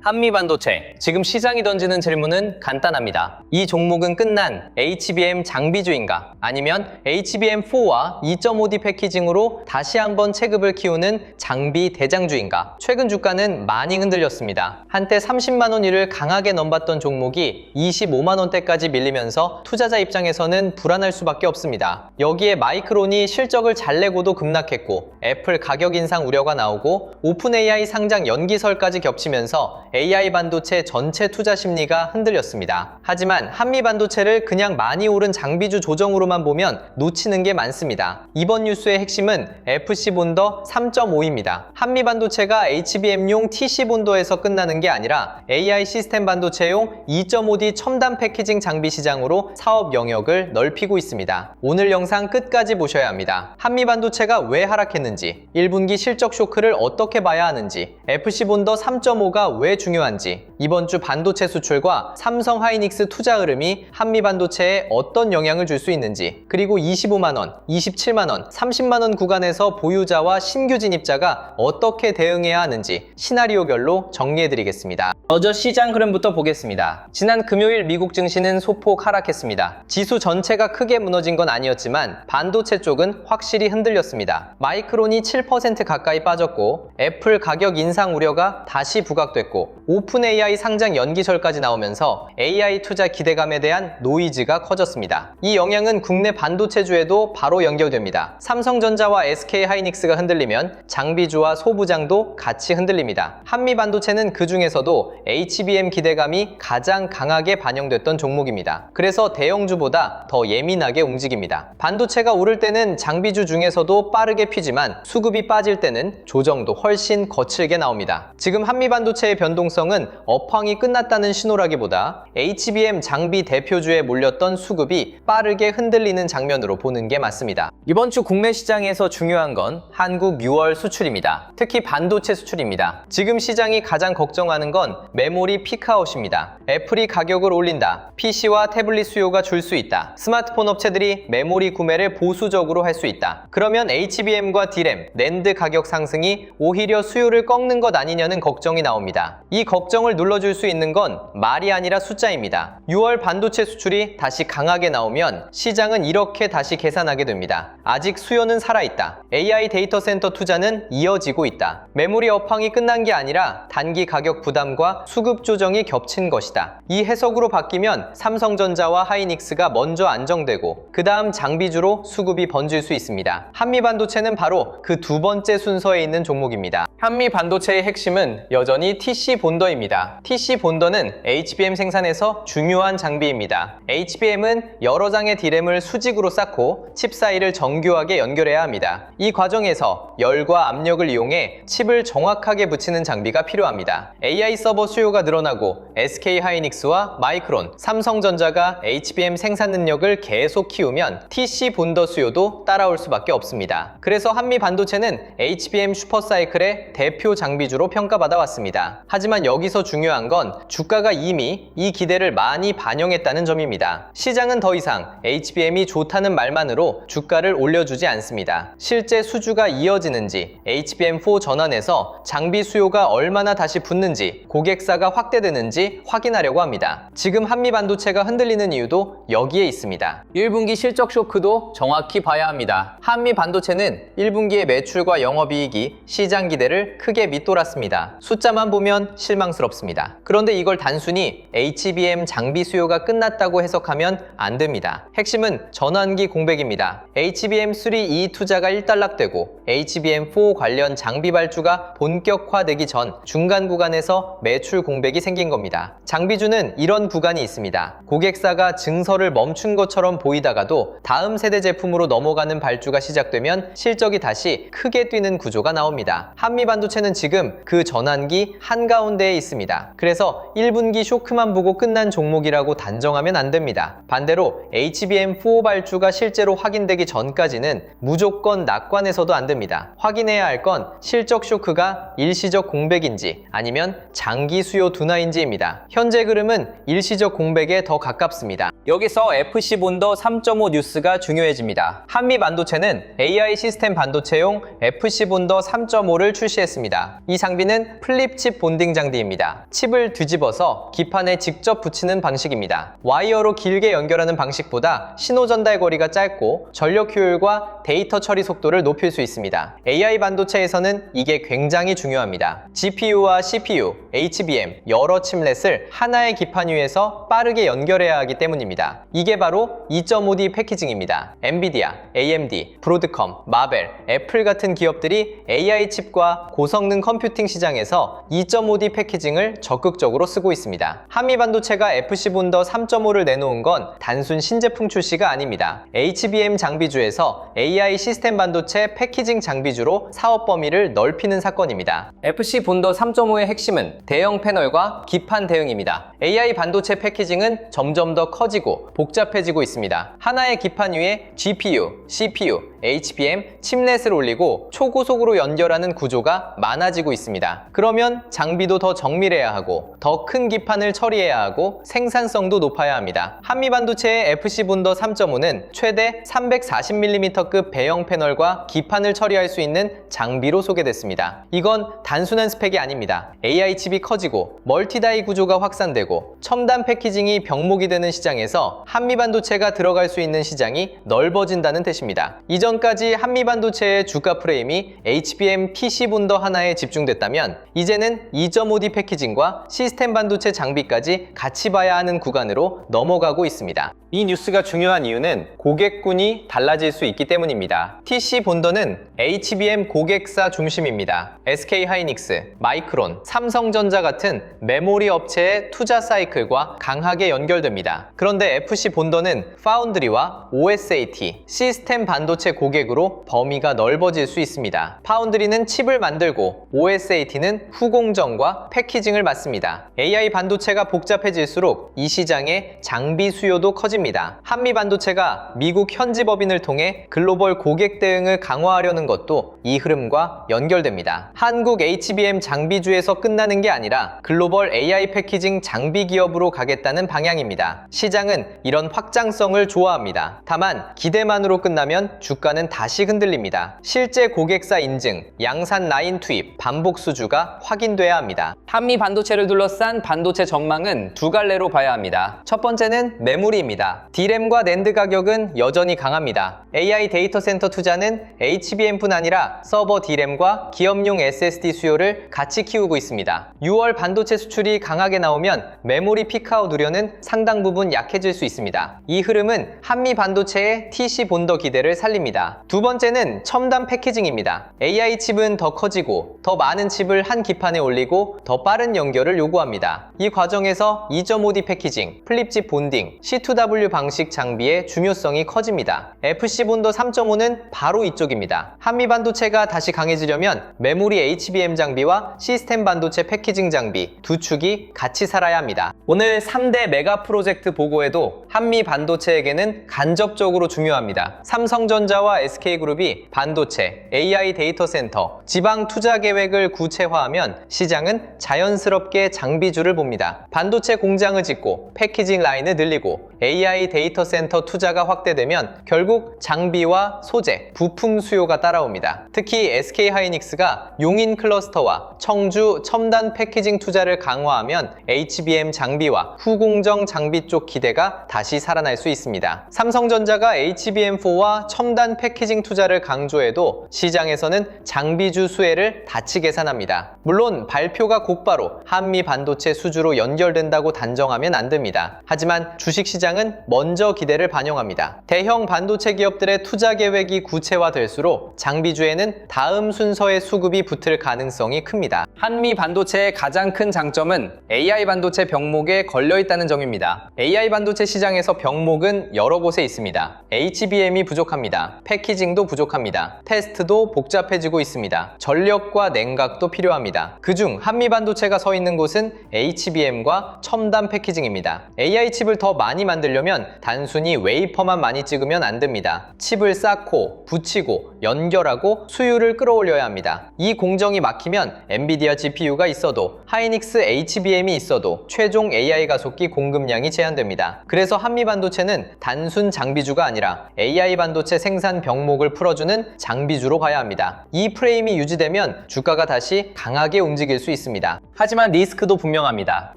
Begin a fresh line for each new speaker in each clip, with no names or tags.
한미 반도체, 지금 시장이 던지는 질문은 간단합니다. 이 종목은 끝난 HBM 장비주인가? 아니면 HBM4와 2.5D 패키징으로 다시 한번 체급을 키우는 장비 대장주인가? 최근 주가는 많이 흔들렸습니다. 한때 30만 원 위를 강하게 넘봤던 종목이 25만 원대까지 밀리면서 투자자 입장에서는 불안할 수밖에 없습니다. 여기에 마이크론이 실적을 잘 내고도 급락했고, 애플 가격 인상 우려가 나오고, 오픈 AI 상장 연기설까지 겹치면서 AI 반도체 전체 투자 심리가 흔들렸습니다. 하지만 한미 반도체를 그냥 많이 오른 장비주 조정으로만 보면 놓치는 게 많습니다. 이번 뉴스의 핵심은 FC 본더 3.5입니다. 한미 반도체가 HBM용 TC 본더에서 끝나는 게 아니라 AI 시스템 반도체용 2.5D 첨단 패키징 장비 시장으로 사업 영역을 넓히고 있습니다. 오늘 영상 끝까지 보셔야 합니다. 한미 반도체가 왜 하락했는지, 1분기 실적 쇼크를 어떻게 봐야 하는지, FC 본더 3.5가 왜 중요한지, 이번 주 반도체 수출과 삼성 하이닉스 투자 흐름이 한미 반도체에 어떤 영향을 줄 수 있는지, 그리고 25만원, 27만원, 30만원 구간에서 보유자와 신규 진입자가 어떻게 대응해야 하는지 시나리오별로 정리해드리겠습니다. 먼저 시장 흐름부터 보겠습니다. 지난 금요일 미국 증시는 소폭 하락했습니다. 지수 전체가 크게 무너진 건 아니었지만 반도체 쪽은 확실히 흔들렸습니다. 마이크론이 7% 가까이 빠졌고, 애플 가격 인상 우려가 다시 부각됐고, 오픈 AI 상장 연기설까지 나오면서 AI 투자 기대감에 대한 노이즈가 커졌습니다. 이 영향은 국내 반도체주에도 바로 연결됩니다. 삼성전자와 SK 하이닉스가 흔들리면 장비주와 소부장도 같이 흔들립니다. 한미 반도체는 그 중에서도 HBM 기대감이 가장 강하게 반영됐던 종목입니다. 그래서 대형주보다 더 예민하게 움직입니다. 반도체가 오를 때는 장비주 중에서도 빠르게 피지만 수급이 빠질 때는 조정도 훨씬 거칠게 나옵니다. 지금 한미 반도체의 변동성은 업황이 끝났다는 신호라기보다 HBM 장비 대표주에 몰렸던 수급이 빠르게 흔들리는 장면으로 보는 게 맞습니다. 이번 주 국내 시장에서 중요한 건 한국 6월 수출입니다. 특히 반도체 수출입니다. 지금 시장이 가장 걱정하는 건 메모리 피크아웃입니다. 애플이 가격을 올린다, PC와 태블릿 수요가 줄 수 있다, 스마트폰 업체들이 메모리 구매를 보수적으로 할 수 있다. 그러면 HBM과 D램, 낸드 가격 상승이 오히려 수요를 꺾는 것 아니냐는 걱정이 나옵니다. 이 걱정을 눌러줄 수 있는 건 말이 아니라 숫자입니다. 6월 반도체 수출이 다시 강하게 나오면 시장은 이렇게 다시 계산하게 됩니다. 아직 수요는 살아있다. AI 데이터 센터 투자는 이어지고 있다. 메모리 업황이 끝난 게 아니라 단기 가격 부담과 수급 조정이 겹친 것이다. 이 해석으로 바뀌면 삼성전자와 하이닉스가 먼저 안정되고, 그 다음 장비주로 수급이 번질 수 있습니다. 한미 반도체는 바로 그 두 번째 순서에 있는 종목입니다. 한미 반도체의 핵심은 여전히 TC 본더입니다. TC 본더는 HBM 생산에서 중요한 장비입니다. HBM은 여러 장의 D램을 수직으로 쌓고 칩 사이를 정교하게 연결해야 합니다. 이 과정에서 열과 압력을 이용해 칩을 정확하게 붙이는 장비가 필요합니다. AI 서버 수요가 늘어나고 SK 하이닉스와 마이크론, 삼성전자가 HBM 생산 능력을 계속 키우면 TC 본더 수요도 따라올 수밖에 없습니다. 그래서 한미 반도체는 HBM 슈퍼사이클의 대표 장비주로 평가받아 왔습니다. 하지만 여기서 중요한 건 주가가 이미 이 기대를 많이 반영했다는 점입니다. 시장은 더 이상 HBM이 좋다는 말만으로 주가를 올려주지 않습니다. 실제 수주가 이어지는지, HBM4 전환에서 장비 수요가 얼마나 다시 붙는지, 고객사가 확대되는지 확인하려고 합니다. 지금 한미 반도체가 흔들리는 이유도 여기에 있습니다. 1분기 실적 쇼크도 정확히 봐야 합니다. 한미 반도체는 1분기의 매출과 영업이익이 시장 기대를 크게 밑돌았습니다. 숫자만 보면 실망스럽습니다. 그런데 이걸 단순히 HBM 장비 수요가 끝났다고 해석하면 안 됩니다. 핵심은 전환기 공백입니다. HBM3E 투자가 일단락되고 HBM4 관련 장비 발주가 본격화되기 전 중간 구간에서 매출 공백이 생긴 겁니다. 장비주는 이런 구간이 있습니다. 고객사가 증설을 멈춘 것처럼 보이다가도 다음 세대 제품으로 넘어가는 발주가 시작되면 실적이 다시 크게 뛰는 구조가 나옵니다. 한미 반도체는 지금 그 전환기 한가운데에 있습니다. 그래서 1분기 쇼크만 보고 끝난 종목이라고 단정하면 안 됩니다. 반대로 HBM4 발주가 실제로 확인되기 전까지는 무조건 낙관해서도 안 됩니다. 확인해야 할 건 실적 쇼크가 일시적 공백인지 아니면 장기 수요 둔화인지입니다. 현재 흐름은 일시적 공백에 더 가깝습니다. 여기서 FC 본더 3.5 뉴스가 중요해집니다. 한미 반도체는 AI 시스템 반도체용 FC 본더 3.5를 출시 출시했습니다. 이 장비는 플립칩 본딩 장비입니다. 칩을 뒤집어서 기판에 직접 붙이는 방식입니다. 와이어로 길게 연결하는 방식보다 신호 전달 거리가 짧고 전력 효율과 데이터 처리 속도를 높일 수 있습니다. AI 반도체에서는 이게 굉장히 중요합니다. GPU와 CPU, HBM, 여러 칩렛을 하나의 기판 위에서 빠르게 연결해야 하기 때문입니다. 이게 바로 2.5D 패키징입니다. 엔비디아, AMD, 브로드컴, 마벨, 애플 같은 기업들이 AI 칩과 고성능 컴퓨팅 시장에서 2.5D 패키징을 적극적으로 쓰고 있습니다. 한미 반도체가 FC 본더 3.5를 내놓은 건 단순 신제품 출시가 아닙니다. HBM 장비주에서 AI 시스템 반도체 패키징 장비주로 사업 범위를 넓히는 사건입니다. FC 본더 3.5의 핵심은 대형 패널과 기판 대응입니다. AI 반도체 패키징은 점점 더 커지고 복잡해지고 있습니다. 하나의 기판 위에 GPU, CPU, HBM, 칩렛을 올리고 초고속으로 연결하는 구조가 많아지고 있습니다. 그러면 장비도 더 정밀해야 하고 더 큰 기판을 처리해야 하고 생산성도 높아야 합니다. 한미 반도체의 FC 본더 3.5는 최대 340mm급 배형 패널과 기판을 처리할 수 있는 장비로 소개됐습니다. 이건 단순한 스펙이 아닙니다. AI 칩이 커지고 멀티다이 구조가 확산되고 첨단 패키징이 병목이 되는 시장에서 한미 반도체가 들어갈 수 있는 시장이 넓어진다는 뜻입니다. 이전까지 한미 반도체의 주가 프레임이 HBM PC 본더 하나에 집중됐다면 이제는 2.5D 패키징과 시스템 반도체 장비까지 같이 봐야 하는 구간으로 넘어가고 있습니다. 이 뉴스가 중요한 이유는 고객군이 달라질 수 있기 때문입니다. TC 본더는 HBM 고객사 중심입니다. SK하이닉스, 마이크론, 삼성전자 같은 메모리 업체의 투자 사이클과 강하게 연결됩니다. 그런데 FC 본더는 파운드리와 OSAT, 시스템 반도체 고객으로 범위가 넓어질 수 있습니다. 파운드리는 칩을 만들고 OSAT는 후공정과 패키징을 맡습니다. AI 반도체가 복잡해질수록 이 시장의 장비 수요도 커집니다. 한미 반도체가 미국 현지 법인을 통해 글로벌 고객 대응을 강화하려는 것도 이 흐름과 연결됩니다. 한국 HBM 장비주에서 끝나는 게 아니라 글로벌 AI 패키징 장비 기업으로 가겠다는 방향입니다. 시장은 이런 확장성을 좋아합니다. 다만 기대만으로 끝나면 주가는 다시 흔들립니다. 실제 고객사 인증, 양산 라인 투입, 반복 수주가 확인돼야 합니다. 한미 반도체를 둘러싼 반도체 전망은 두 갈래로 봐야 합니다. 첫 번째는 메모리입니다. D램과 낸드 가격은 여전히 강합니다. AI 데이터 센터 투자는 HBM뿐 아니라 서버 D램과 기업용 SSD 수요를 같이 키우고 있습니다. 6월 반도체 수출이 강하게 나오면 메모리 피크아웃 우려는 상당 부분 약해질 수 있습니다. 이 흐름은 한미 반도체의 TC 본더 기대를 살립니다. 두 번째는 첨단 패키징입니다. AI 칩은 더 커지고 더 많은 칩을 한 기판에 올리고 더 빠른 연결을 요구합니다. 이 과정에서 2.5D 패키징, 플립칩 본딩, C2W 방식 장비의 중요성이 커집니다. FC 본더 3.5는 바로 이쪽입니다. 한미 반도체가 다시 강해지려면 메모리 HBM 장비와 시스템 반도체 패키징 장비 두 축이 같이 살아야 합니다. 오늘 3대 메가 프로젝트 보고에도 한미 반도체에게는 간접적으로 중요합니다. 삼성전자와 SK그룹이 반도체, AI 데이터 센터, 지방 투자 계획을 구체화하면 시장은 자연스럽게 장비주를 봅니다. 반도체 공장을 짓고 패키징 라인을 늘리고 AI 데이터 센터 투자가 확대되면 결국 장비와 소재, 부품 수요가 따라옵니다. 특히 SK하이닉스가 용인 클러스터와 청주 첨단 패키징 투자를 강화하면 HBM 장비와 후공정 장비 쪽 기대가 다시 살아날 수 있습니다. 삼성전자가 HBM4와 첨단 패키징 투자를 강조해도 시장에서는 장비주 수혜를 다치 계산합니다. 물론 발표가 곧바로 한미 반도체 수주로 연결된다고 단정하면 안 됩니다. 하지만 주식시장은 먼저 기대를 반영합니다. 대형 반도체 기업들의 투자 계획이 구체화될수록 장비주에는 다음 순서의 수급이 붙을 가능성이 큽니다. 한미 반도체의 가장 큰 장점은 AI 반도체 병목에 걸려있다는 점입니다. AI 반도체 시장에서 병목은 여러 곳에 있습니다. HBM이 부족합니다. 패키징도 부족합니다. 테스트도 복잡해지고 있습니다. 전력과 냉각도 필요합니다. 그중 한미 반도체가 서 있는 곳은 HBM과 첨단 패키징입니다. AI 칩을 더 많이 만들려면 단순히 웨이퍼만 많이 찍으면 안 됩니다. 칩을 쌓고 붙이고 연결하고 수율을 끌어올려야 합니다. 이 공정이 막히면 엔비디아 GPU가 있어도 하이닉스 HBM이 있어도 최종 AI 가속기 공급량이 제한됩니다. 그래서 한미반도체는 단순 장비주가 아니라 AI 반도체 생산 병목을 풀어주는 장비주로 봐야 합니다. 이 프레임이 유지되면 주가가 다시 강하게 움직일 수 있습니다. 하지만 리스크도 분명합니다.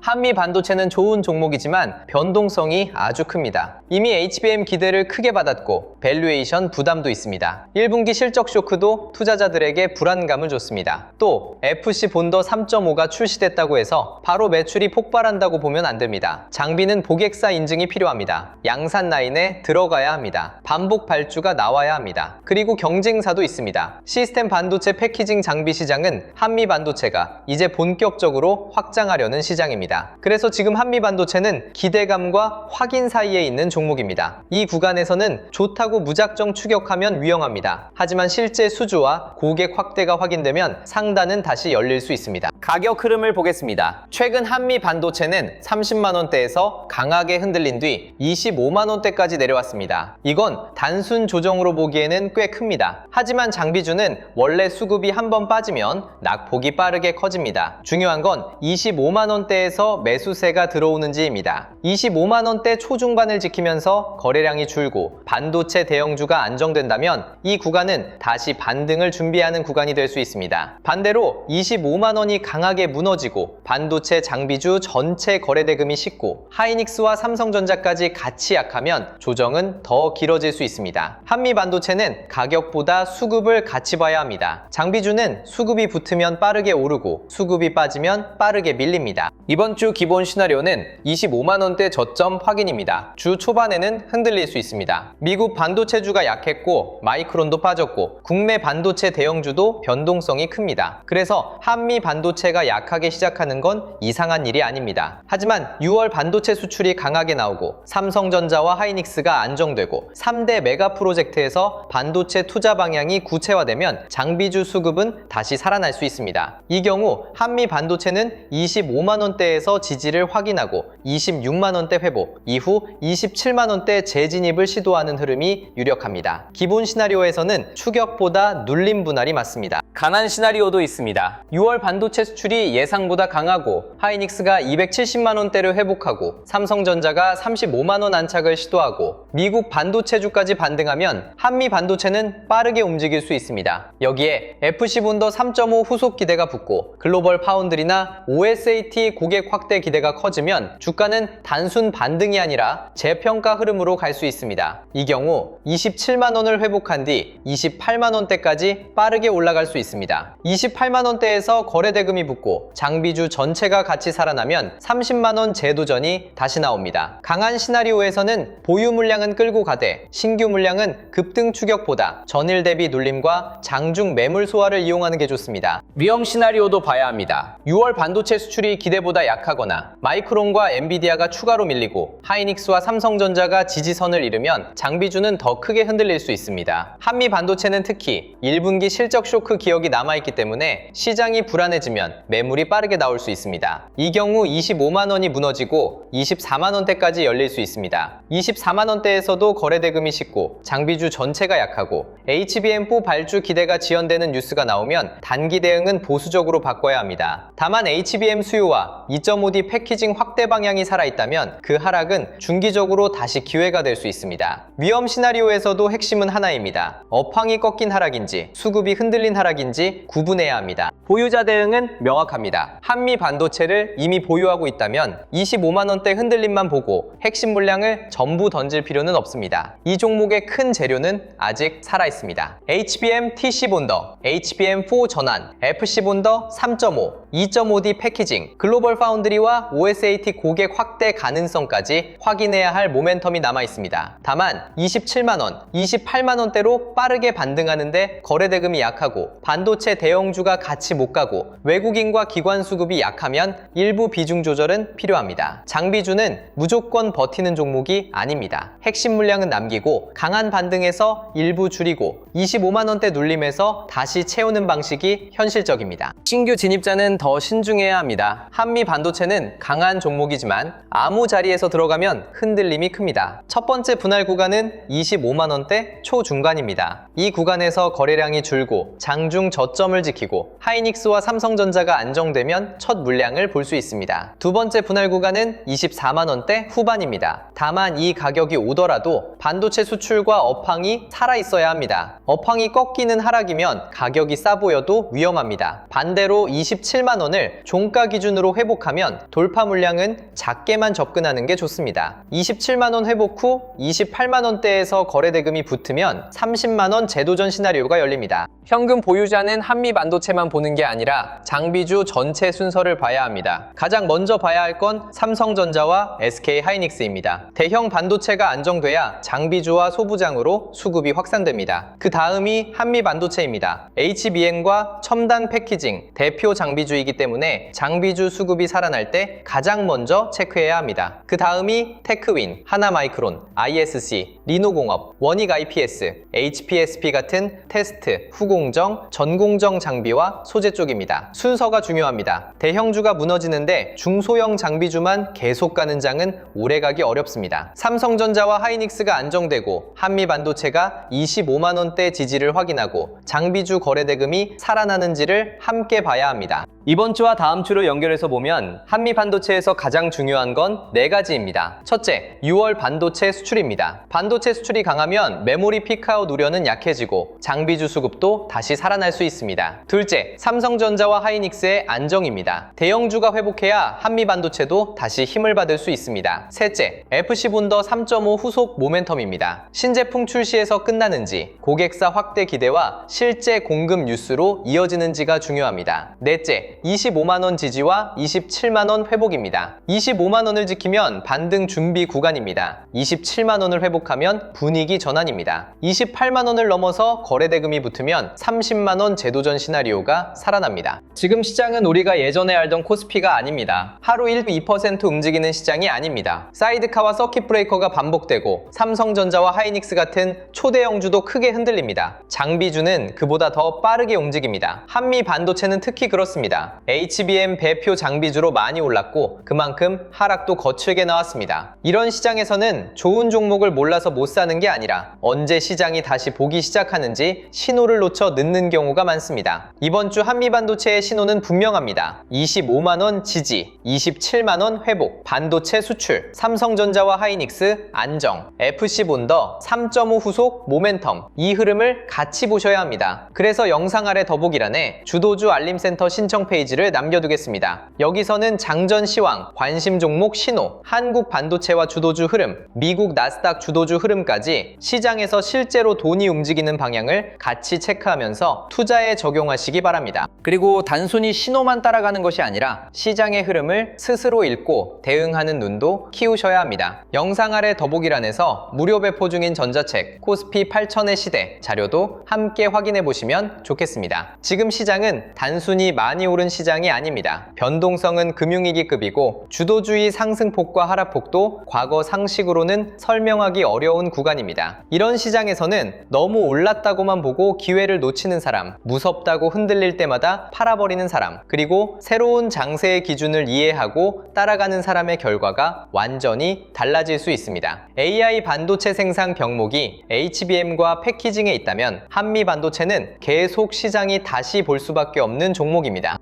한미 반도체는 좋은 종목이지만 변동성이 아주 큽니다. 이미 HBM 기대를 크게 받았고 밸류에이션 부담도 있습니다. 1분기 실적 쇼크도 투자자들에게 불안감을 줬습니다. 또 FC 본더 3.5가 출시됐다고 해서 바로 매출이 폭발한다고 보면 안 됩니다. 장비는 고객사 인증이 필요합니다. 양산 라인에 들어가야 합니다. 반복 발주가 나와야 합니다. 그리고 경쟁사도 있습니다. 시스템 반도체 패키징 장비 시장은 한미 반도체가 이제 본격적으로 확장하려는 시장입니다. 그래서 지금 한미 반도체는 기대감과 확인 사이에 있는 종목입니다. 이 구간에서는 좋다고 무작정 추격하면 위험합니다. 하지만 실제 수주와 고객 확대가 확인되면 상단은 다시 열릴 수 있습니다. 가격 흐름을 보겠습니다. 최근 한미 반도체는 30만원대에서 강하게 흔들린 뒤 25만원대까지 내려왔습니다. 이건 단순 조정으로 보기에는 꽤 큽니다. 하지만 장비주는 원래 수급이 한번 빠지면 낙폭이 빠르게 커집니다. 중요한 건 25만원대에서 매수세가 들어오는지입니다. 25만원대 초중반을 지키면서 거래량이 줄고 반도체 대형주가 안정된다면 이 구간은 다시 반등을 준비하는 구간이 될 수 있습니다. 반대로 25만원이 강하게 무너지고 반도체 장비주 전체 거래대금이 식고 하이닉스와 삼성전자까지 같이 약하면 조정은 더 길어질 수 있습니다. 한미 반도체는 가격보다 수급을 같이 봐야 합니다. 장비주는 수급이 붙으면 빠르게 오르고 수급이 빠지면 빠르게 밀립니다. 이번 주 기본 시나리오는 25만원대 저점 확인입니다. 주 초반에는 흔들릴 수 있습니다. 미국 반도체주가 약했고 마이크론도 빠졌고 국내 반도체 대형주도 변동성이 큽니다. 그래서 한미 반도체가 약하게 시작하는 건 이상한 일이 아닙니다. 하지만 6월 반도체 수출이 강하게 나오고 삼성전자와 하이닉스가 안정되고 3대 메가 프로젝트에서 반도체 투자 방향이 구체화되면 장비주 수급은 다시 살아날 수 있습니다. 이 경우 한미 반도체는 25만원대에서 지지를 확인하고 26만원대 회복, 이후 27만원대 재진입을 시도하는 흐름이 유력합니다. 기본 시나리오에서는 추격보다 눌림 분할이 맞습니다. 가난 시나리오도 있습니다. 6월 반도체 수출이 예상보다 강하고 하이닉스가 270만원대를 회복하고 삼성전자가 35만원 안착을 시도하고 미국 반도체주까지 반등하면 한미 반도체는 빠르게 움직일 수 있습니다. 여기에 FC 본더 3.5 후속 기대가 붙고 글로벌 파운드리나 OSAT 고객 확대 기대가 커지면 주가는 단순 반등이 아니라 재평가 흐름으로 갈 수 있습니다. 이 경우 27만원을 회복한 뒤 28만원대까지 빠르게 올라갈 수 있습니다. 28만원대에서 거래대금이 붙고 장비주 전체가 같이 살아나면 30만원 재도전이 다시 나옵니다. 강한 시나리오에서는 보유 물량은 끌고 가되 신규 물량은 급등 추격보다 전일 대비 눌림과 장중 매물 소화를 이용하는 게 좋습니다. 위험 시나리오도 봐야 합니다. 6월 반도체 수출이 기대보다 약하거나 마이크론과 엔비디아가 추가로 밀리고 하이닉스와 삼성전자가 지지선을 잃으면 장비주는 더 크게 흔들릴 수 있습니다. 한미 반도체는 특히 1분기 실적 쇼크 기억이 남아있기 때문에 시장이 불안해지면 매물이 빠르게 나올 수 있습니다. 이 경우 25만원이 무너지고 24만원대까지 열릴 수 있습니다. 24만원대에서도 거래대금이 식고 장비주 전체가 약하고 HBM4 발주 기대가 지연되는 뉴스가 나오면 단기 대응은 보수적으로 바꿔야 합니다. 다만 HBM 수요와 2.5D 패키징 확대 방향이 살아있다면 그 하락은 중기적으로 다시 기회가 될 수 있습니다. 위험 시나리오에서도 핵심은 하나입니다. 업황이 꺾인 하락인지 수급이 흔들린 하락인지 구분해야 합니다. 보유자 대응은 명확합니다. 한미 반도체를 이미 보유하고 있다면 25만원대 흔들림만 보고 핵심 물량을 전부 던질 필요는 없습니다. 이 종목의 큰 재료는 아직 살아있습니다. HBM TC 본더, HBM4 전환, FC 본더 3.5, 2.5D 패키징, 글로벌 파운드리와 OSAT 고객 확대 가능성까지 확인해야 할 모멘텀이 남아있습니다. 다만 27만원, 28만원대로 빠르게 반등하는데 거래대금이 약하고 반도체 대형주가 같이 못 가고 외국인과 기관 수급이 약하면 일부 비중 조절은 필요합니다. 장비주는 무조건 버티는 종목이 아닙니다. 핵심 물량은 남기고 강한 반등에서 일부 줄이고 25만원대 눌림에서 다시 채우는 방식이 현실적입니다. 신규 진입자는 더 신중해야 합니다. 한미 반도체는 강한 종목이지만 아무 자리에서 들어가면 흔들림이 큽니다. 첫 번째 분할 구간은 25만원대 초중반입니다. 이 구간에서 거래량이 줄고 장중 저점을 지키고 하이닉스와 삼성전자가 안정되면 첫 물량을 볼 수 있습니다. 두 번째 분할 구간은 24만원대 후반입니다. 다만 이 가격이 오더라도 반도체 수출과 업황이 살아있어야 합니다. 업황이 꺾이는 하락이면 가격이 싸 보여도 위험합니다. 반대로 27만원을 종가 기준으로 회복하면 돌파 물량은 작게만 접근하는 게 좋습니다. 27만원 회복 후 28만원대에서 거래대금이 붙으면 30만원 재도전 시나리오가 열립니다. 현금 보유자는 한미 반도체만 보는 게 아니라 장비주 전체 순서를 봐야 합니다. 가장 먼저 봐야 할 건 삼성전자와 SK 하이닉스입니다. 대형 반도체가 안정돼야 장비주와 소부장으로 수급이 확산됩니다. 그 다음이 한미 반도체입니다. HBM과 첨단 패키징, 대표 장비주이기 때문에 장비주 수급이 살아날 때 가장 먼저 체크해야 합니다. 그 다음이 테크윈, 하나마이크론, ISC, 리노공업, 원익 IPS, HPSP 같은 테스트, 후공정, 전공정 장비와 소재 쪽입니다. 순서가 중요합니다. 대형주가 무너지는데 중소형 장비주만 계속 가는 장은 오래가기 어렵습니다. 삼성전자와 하이닉스가 안정되고 한미 반도체가 25만원대 지지를 확인하고 장비주 거래대금이 살아나는지를 함께 봐야 합니다. 이번 주와 다음 주로 연결해서 보면 한미 반도체에서 가장 중요한 건 4가지입니다. 첫째, 6월 반도체 수출입니다. 반도체 수출이 강하면 메모리 피크아웃 우려는 약해지고 장비주 수급도 다시 살아날 수 있습니다. 둘째, 삼성전자와 하이닉스의 안정입니다. 대형주가 회복해야 한미 반도체도 다시 힘을 받을 수 있습니다. 셋째, FC 본더 3.5 후속 모멘텀입니다. 신제품 출시에서 끝나는지, 고객사 확대 기대와 실제 공급 뉴스로 이어지는지가 중요합니다. 넷째, 25만원 지지와 27만원 회복입니다. 25만원을 지키면 반등 준비 구간입니다. 27만원을 회복하면 분위기 전환입니다. 28만원을 넘어서 거래대금이 붙으면 30만원 재도전 시나리오가 살아납니다. 지금 시장은 우리가 예전에 알던 코스피가 아닙니다. 하루 1-2% 움직이는 시장이 아닙니다. 사이드카와 서킷 브레이커가 반복되고 삼성전자와 하이닉스 같은 초대형주도 크게 흔들립니다. 장비주는 그보다 더 빠르게 움직입니다. 한미 반도체는 특히 그렇습니다. HBM 배표 장비주로 많이 올랐고 그만큼 하락도 거칠게 나왔습니다. 이런 시장에서는 좋은 종목을 몰라서 못 사는 게 아니라 언제 시장이 다시 보기 시작하는지 신호를 놓쳐 늦는 경우가 많습니다. 이번 주 한미 반도체의 신호는 분명합니다. 25만원 지지, 27만원 회복, 반도체 수출, 삼성전자와 하이닉스 안정, FC 본더 3.5 후속 모멘텀, 이 흐름을 같이 보셔야 합니다. 그래서 영상 아래 더보기란에 주도주 알림센터 신청 페이지를 남겨두겠습니다. 여기서는 장전 시황, 관심 종목 신호, 한국 반도체와 주도주 흐름, 미국 나스닥 주도주 흐름까지 시장에서 실제로 돈이 움직이는 방향을 같이 체크하면서 투자에 적용하시기 바랍니다. 그리고 단순히 신호만 따라가는 것이 아니라 시장의 흐름을 스스로 읽고 대응하는 눈도 키우셔야 합니다. 영상 아래 더보기란에서 무료 배포 중인 전자책 코스피 8000의 시대 자료도 함께 확인해 보시면 좋겠습니다. 지금 시장은 단순히 많이 오른 시장이 아닙니다. 변동성은 금융위기급이고 주도주의 상승폭과 하락폭도 과거 상식으로는 설명하기 어려운 구간입니다. 이런 시장에서는 너무 올랐다고만 보고 기회를 놓치는 사람, 무섭다고 흔들릴 때마다 팔아버리는 사람, 그리고 새로운 장세의 기준을 이해하고 따라가는 사람의 결과가 완전히 달라질 수 있습니다. AI 반도체 생산 병목이 HBM과 패키징에 있다면 한미 반도체는 계속 시장이 다시 볼 수밖에 없는 종목입니다.